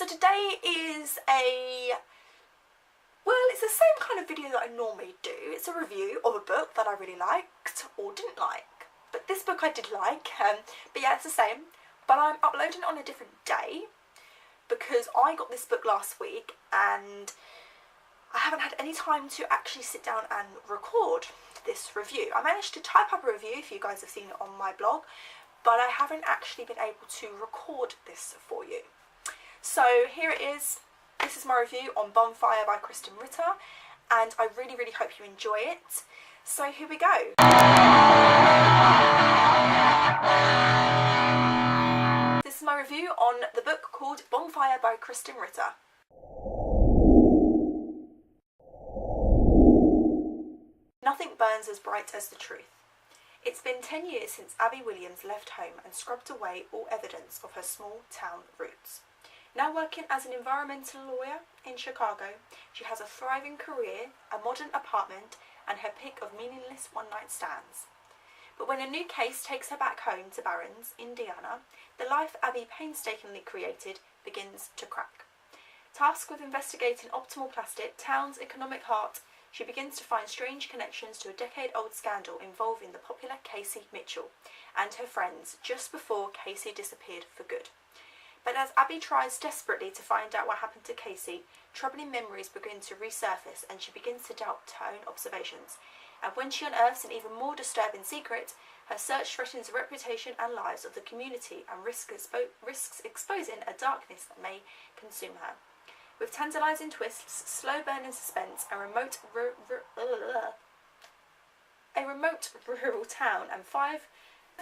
So today is it's the same kind of video that I normally do. It's a review of a book that I really liked or didn't like. But this book I did like, but yeah, it's the same. But I'm uploading it on a different day because I got this book last week and I haven't had any time to actually sit down and record this review. I managed to type up a review, if you guys have seen it on my blog, but I haven't actually been able to record this for you. So here it is. This is my review on Bonfire by Krysten Ritter, and I really, really hope you enjoy it. So here we go. This is my review on the book called Bonfire by Krysten Ritter. Nothing burns as bright as the truth. It's been 10 years since Abby Williams left home and scrubbed away all evidence of her small town roots. Now working as an environmental lawyer in Chicago, she has a thriving career, a modern apartment, and her pick of meaningless one-night stands. But when a new case takes her back home to Barrens, Indiana, the life Abby painstakingly created begins to crack. Tasked with investigating optimal plastic, town's economic heart, she begins to find strange connections to a decade-old scandal involving the popular Kaycee Mitchell and her friends just before Kaycee disappeared for good. But as Abby tries desperately to find out what happened to Kaycee, troubling memories begin to resurface and she begins to doubt her own observations. And when she unearths an even more disturbing secret, her search threatens the reputation and lives of the community and risks exposing a darkness that may consume her. With tantalising twists, slow burning suspense, a remote rural town and 5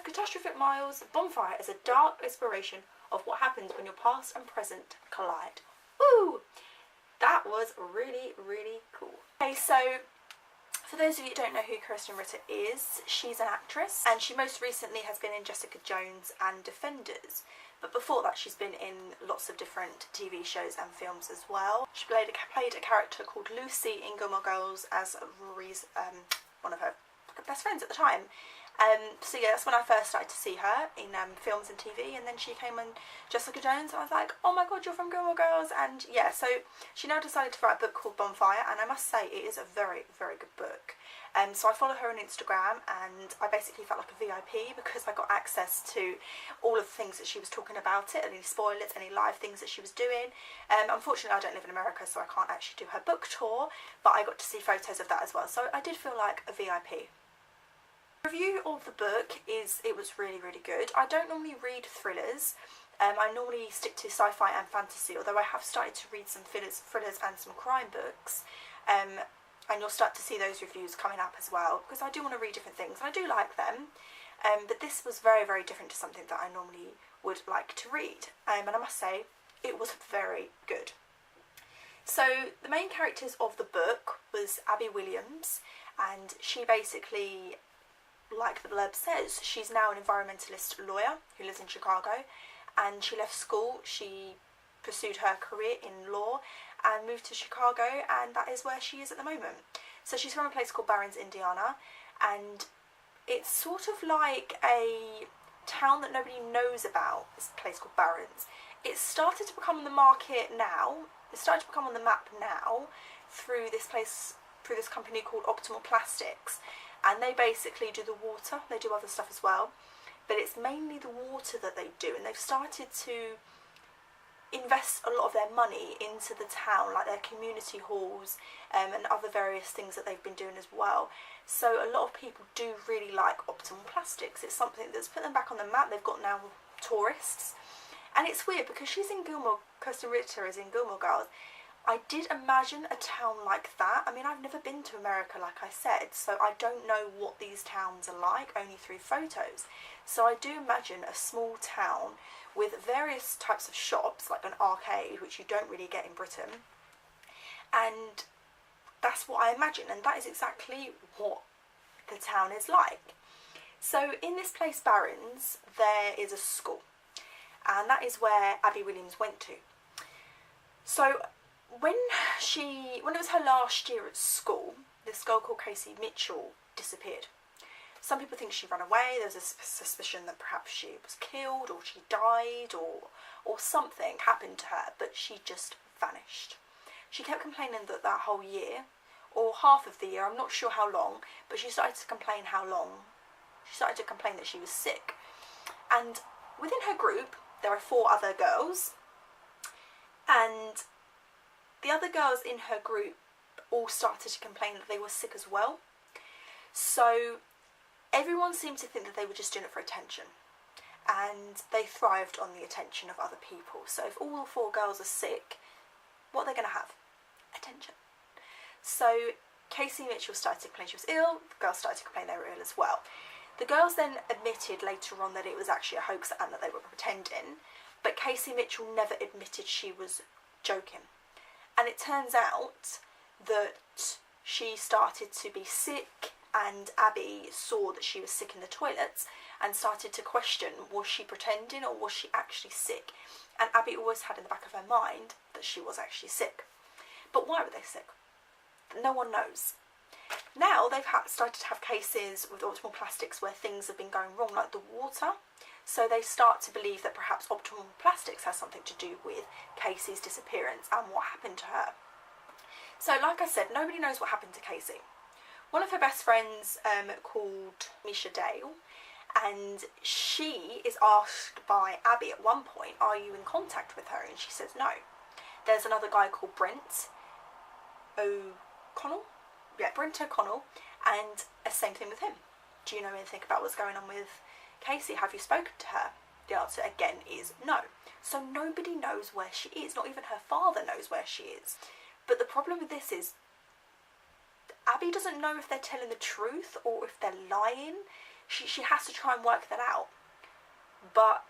catastrophic miles, Bonfire is a dark exploration of what happens when your past and present collide. Ooh! That was really, really cool. Okay, so for those of you who don't know who Krysten Ritter is, she's an actress and she most recently has been in Jessica Jones and Defenders. But before that she's been in lots of different TV shows and films as well. She played a character called Lucy in Gilmore Girls as Rory's, one of her best friends at the time. So yeah, that's when I first started to see her in films and TV, and then she came on Jessica Jones and I was like, oh my god, you're from Gilmore Girls. And yeah, so she now decided to write a book called Bonfire, and I must say it is a very, very good book. So I follow her on Instagram and I basically felt like a VIP because I got access to all of the things that she was talking about it, any spoilers, any live things that she was doing. Unfortunately I don't live in America, so I can't actually do her book tour, but I got to see photos of that as well, so I did feel like a VIP. The review of the book it was really, really good. I don't normally read thrillers. I normally stick to sci-fi and fantasy, although I have started to read some thrillers and some crime books. And you'll start to see those reviews coming up as well, because I do want to read different things and I do like them. But this was very, very different to something that I normally would like to read. And I must say, it was very good. So the main characters of the book was Abby Williams, and she basically, like the blurb says, she's now an environmentalist lawyer who lives in Chicago, and she left school, she pursued her career in law and moved to Chicago, and that is where she is at the moment. So she's from a place called Barrens, Indiana, and it's sort of like a town that nobody knows about, this place called Barrens. It's started to become on the market now, it's started to become on the map now through this company called Optimal Plastics. And they basically do the water, they do other stuff as well, but it's mainly the water that they do, and they've started to invest a lot of their money into the town, like their community halls and other various things that they've been doing as well. So a lot of people do really like Optimal Plastics. It's something that's put them back on the map. They've got now tourists, and it's weird because Krysten Ritter is in Gilmore Girls. I did imagine a town like that. I mean, I've never been to America, like I said, so I don't know what these towns are like, only through photos. So I do imagine a small town with various types of shops, like an arcade, which you don't really get in Britain. And that's what I imagine, and that is exactly what the town is like. So in this place, Barrens, there is a school, and that is where Abby Williams went to. So when it was her last year at school, this girl called Kaycee Mitchell disappeared. Some people think she ran away. There's a suspicion that perhaps she was killed or she died or something happened to her, but she just vanished. She kept complaining that whole year, or half of the year, I'm not sure how long, but she started to complain how long. She started to complain that she was sick. And within her group, there are 4 other girls, and the other girls in her group all started to complain that they were sick as well. So everyone seemed to think that they were just doing it for attention, and they thrived on the attention of other people. So if all 4 girls are sick, what are they going to have? Attention. So Kaycee Mitchell started to complain she was ill. The girls started to complain they were ill as well. The girls then admitted later on that it was actually a hoax and that they were pretending, but Kaycee Mitchell never admitted she was joking. And it turns out that she started to be sick, and Abby saw that she was sick in the toilets and started to question, was she pretending or was she actually sick? And Abby always had in the back of her mind that she was actually sick. But why were they sick? No one knows. Now they've started to have cases with optimal plastics where things have been going wrong, like the water. So they start to believe that perhaps optimal plastics has something to do with Kaycee's disappearance and what happened to her. So like I said, nobody knows what happened to Kaycee. One of her best friends called Misha Dale, and she is asked by Abby at one point, are you in contact with her? And she says no. There's another guy called Brent O'Connell, and the same thing with him. Do you know anything about what's going on with Kaycee? Have you spoken to her? The answer again is no. So nobody knows where she is. Not even her father knows where she is. But the problem with this is Abby doesn't know if they're telling the truth or if they're lying. She has to try and work that out. But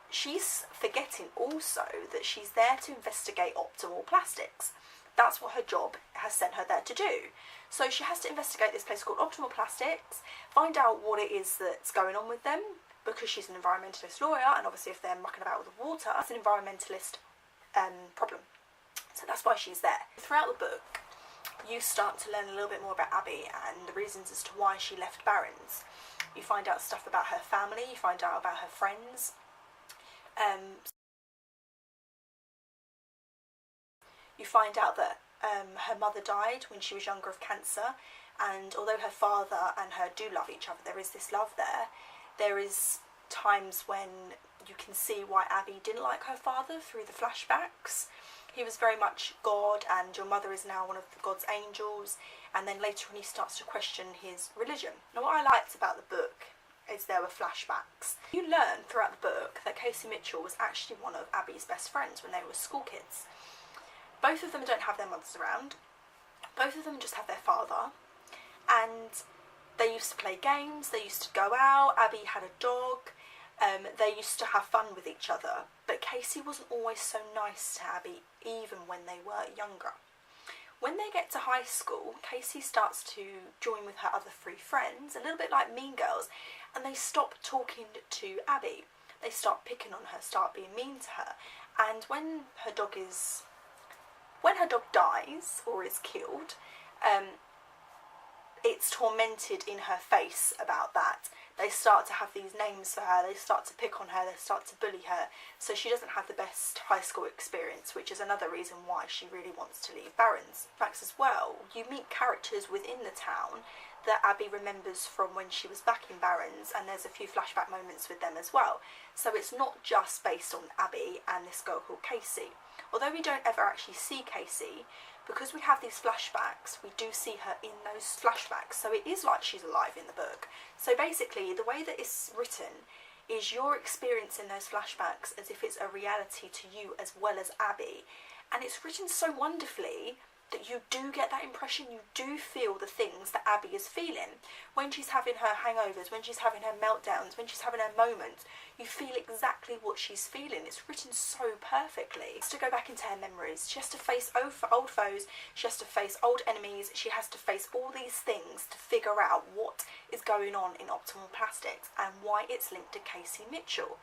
she's forgetting also that she's there to investigate optimal plastics. That's what her job has sent her there to do. So she has to investigate this place called Optimal Plastics, find out what it is that's going on with them, because she's an environmentalist lawyer, and obviously if they're mucking about with the water, it's an environmentalist problem. So that's why she's there. Throughout the book, you start to learn a little bit more about Abby and the reasons as to why she left Barrens. You find out stuff about her family, you find out about her friends. You find out that her mother died when she was younger of cancer, and although her father and her do love each other, there is this love there. There is times when you can see why Abby didn't like her father through the flashbacks. He was very much God, and your mother is now one of God's angels, and then later on he starts to question his religion. Now what I liked about the book is there were flashbacks. You learn throughout the book that Kaycee Mitchell was actually one of Abby's best friends when they were school kids. Both of them don't have their mothers around. Both of them just have their father. And they used to play games, they used to go out, Abby had a dog, they used to have fun with each other. But Kaycee wasn't always so nice to Abby, even when they were younger. When they get to high school, Kaycee starts to join with her other 3 friends, a little bit like Mean Girls, and they stop talking to Abby. They start picking on her, start being mean to her. And when her dog dies or is killed, it's tormented in her face about that. They start to have these names for her, they start to pick on her, they start to bully her, so she doesn't have the best high school experience, which is another reason why she really wants to leave Barrens. Facts as well, you meet characters within the town that Abby remembers from when she was back in Barrens, and there's a few flashback moments with them as well. So it's not just based on Abby and this girl called Kaycee. Although we don't ever actually see Kaycee, because we have these flashbacks, we do see her in those flashbacks, so it is like she's alive in the book. So basically, the way that it's written is you're experiencing those flashbacks as if it's a reality to you as well as Abby. And it's written so wonderfully that you do get that impression, you do feel the things that Abby is feeling. When she's having her hangovers, when she's having her meltdowns, when she's having her moments, you feel exactly what she's feeling. It's written so perfectly. She has to go back into her memories. She has to face old foes, she has to face old enemies, she has to face all these things to figure out what is going on in Optimal Plastics and why it's linked to Kaycee Mitchell.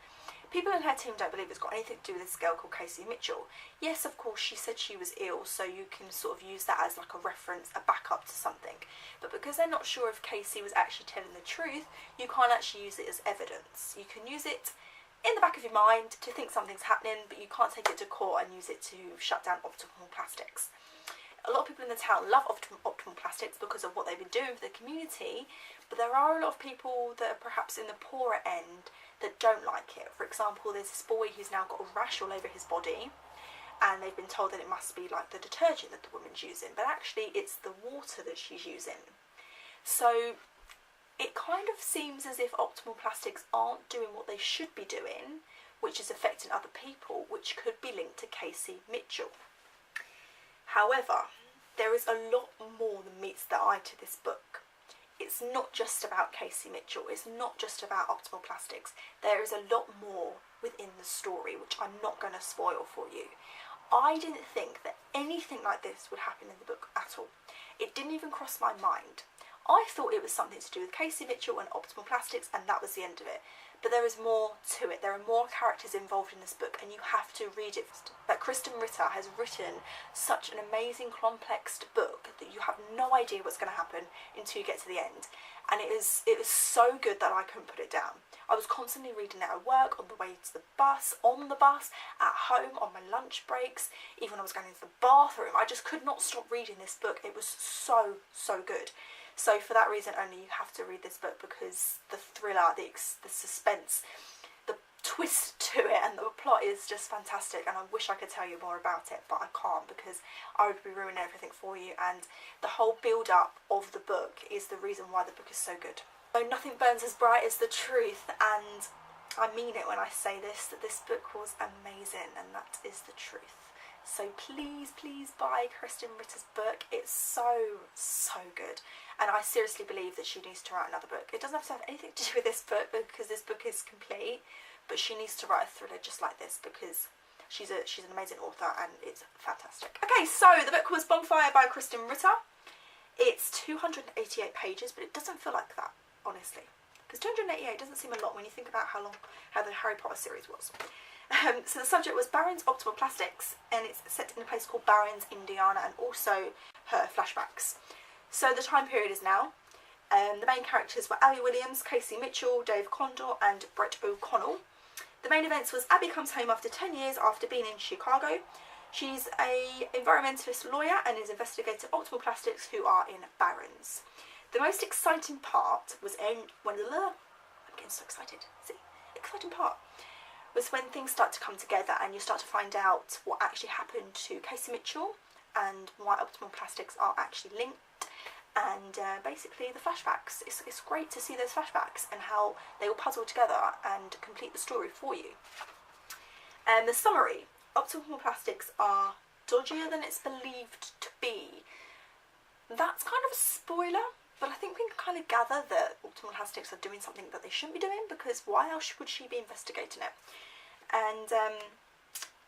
People in her team don't believe it's got anything to do with this girl called Kaycee Mitchell. Yes, of course, she said she was ill, so you can sort of use that as like a reference, a backup to something. But because they're not sure if Kaycee was actually telling the truth, you can't actually use it as evidence. You can use it in the back of your mind to think something's happening, but you can't take it to court and use it to shut down Optimal Plastics. A lot of people in the town love Optimal Plastics because of what they've been doing for the community, but there are a lot of people that are perhaps in the poorer end that don't like it. For example, there's this boy who's now got a rash all over his body, and they've been told that it must be like the detergent that the woman's using, but actually it's the water that she's using. So it kind of seems as if Optimal Plastics aren't doing what they should be doing, which is affecting other people, which could be linked to Kaycee Mitchell. However, there is a lot more than meets the eye to this book. It's not just about Kaycee Mitchell, it's not just about Optimal Plastics. There is a lot more within the story, which I'm not going to spoil for you. I didn't think that anything like this would happen in the book at all. It didn't even cross my mind. I thought it was something to do with Kaycee Mitchell and Optimal Plastics, and that was the end of it. But there is more to it. There are more characters involved in this book, and you have to read it. But Krysten Ritter has written such an amazing, complex book that you have no idea what's going to happen until you get to the end. And it was so good that I couldn't put it down. I was constantly reading it at work, on the way to the bus, on the bus, at home, on my lunch breaks, even when I was going into the bathroom. I just could not stop reading this book. It was so, so good. So for that reason only, you have to read this book, because the thriller, the suspense, the twist to it and the plot is just fantastic, and I wish I could tell you more about it, but I can't because I would be ruining everything for you, and the whole build-up of the book is the reason why the book is so good. So nothing burns as bright as the truth, and I mean it when I say this, that this book was amazing, and that is the truth. So please, please buy Krysten Ritter's book. It's so, so good. And I seriously believe that she needs to write another book. It doesn't have to have anything to do with this book, because this book is complete, but she needs to write a thriller just like this, because she's an amazing author and it's fantastic. Okay, so the book was Bonfire by Krysten Ritter. It's 288 pages, but it doesn't feel like that, honestly. Because 288 doesn't seem a lot when you think about how the Harry Potter series was. So the subject was Barrens Optimal Plastics, and it's set in a place called Barrens, Indiana, and also her flashbacks. So the time period is now. The main characters were Abby Williams, Kaycee Mitchell, Dave Condor, and Brett O'Connell. The main events was Abby comes home after 10 years after being in Chicago. She's an environmentalist lawyer and is investigating Optimal Plastics, who are in Barrens. The most exciting part was I'm getting so excited. See, exciting part was when things start to come together and you start to find out what actually happened to Kaycee Mitchell and why Optimal Plastics are actually linked, and basically the flashbacks. It's great to see those flashbacks and how they all puzzle together and complete the story for you. And the summary: Optimal Plastics are dodgier than it's believed to be. That's kind of a spoiler, but I think we can kind of gather that Optimal Plastics are doing something that they shouldn't be doing, because why else would she be investigating it? And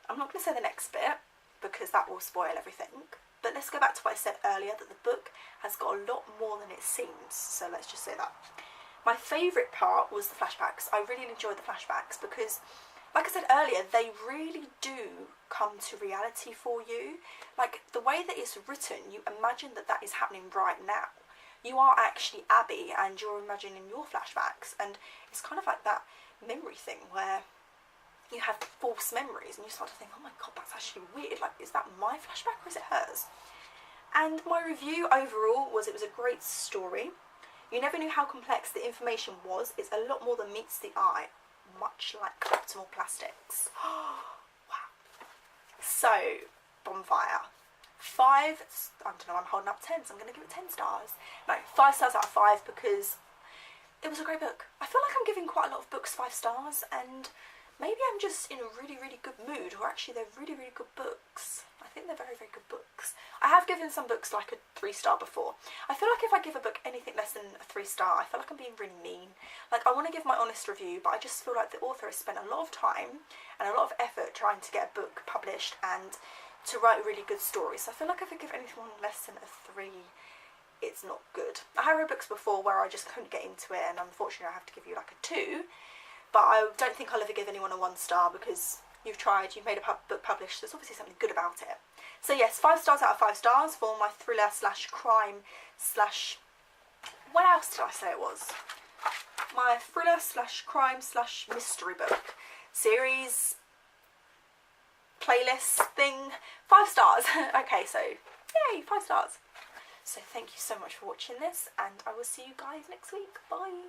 I'm not going to say the next bit, because that will spoil everything. But let's go back to what I said earlier, that the book has got a lot more than it seems. So let's just say that. My favourite part was the flashbacks. I really enjoyed the flashbacks because, like I said earlier, they really do come to reality for you. Like, the way that it's written, you imagine that that is happening right now. You are actually Abby and you're imagining your flashbacks, and it's kind of like that memory thing where you have false memories and you start to think, oh my god, that's actually weird, like, is that my flashback or is it hers? And my review overall was it was a great story. You never knew how complex the information was. It's a lot more than meets the eye, much like Optimal Plastics. Wow. So, Bonfire. I don't know, I'm holding up 10, so I'm going to give it 10 stars. No, 5 stars out of 5, because it was a great book. I feel like I'm giving quite a lot of books 5 stars, and maybe I'm just in a really, really good mood, or actually they're really, really good books. I think they're very, very good books. I have given some books like a 3-star before. I feel like if I give a book anything less than a 3-star, I feel like I'm being really mean. Like, I want to give my honest review, but I just feel like the author has spent a lot of time and a lot of effort trying to get a book published and to write a really good story. So I feel like if I give anything less than a 3, it's not good. I have read books before where I just couldn't get into it, and unfortunately I have to give you like a 2. but I don't think I'll ever give anyone a 1 star because you've tried, you've made a book published, there's obviously something good about it. So yes, 5 stars out of 5 stars for my thriller slash crime slash, what else did I say it was? My thriller slash crime slash mystery book series playlist thing. 5 stars. Okay, so yay, 5 stars. So thank you so much for watching this, and I will see you guys next week. Bye.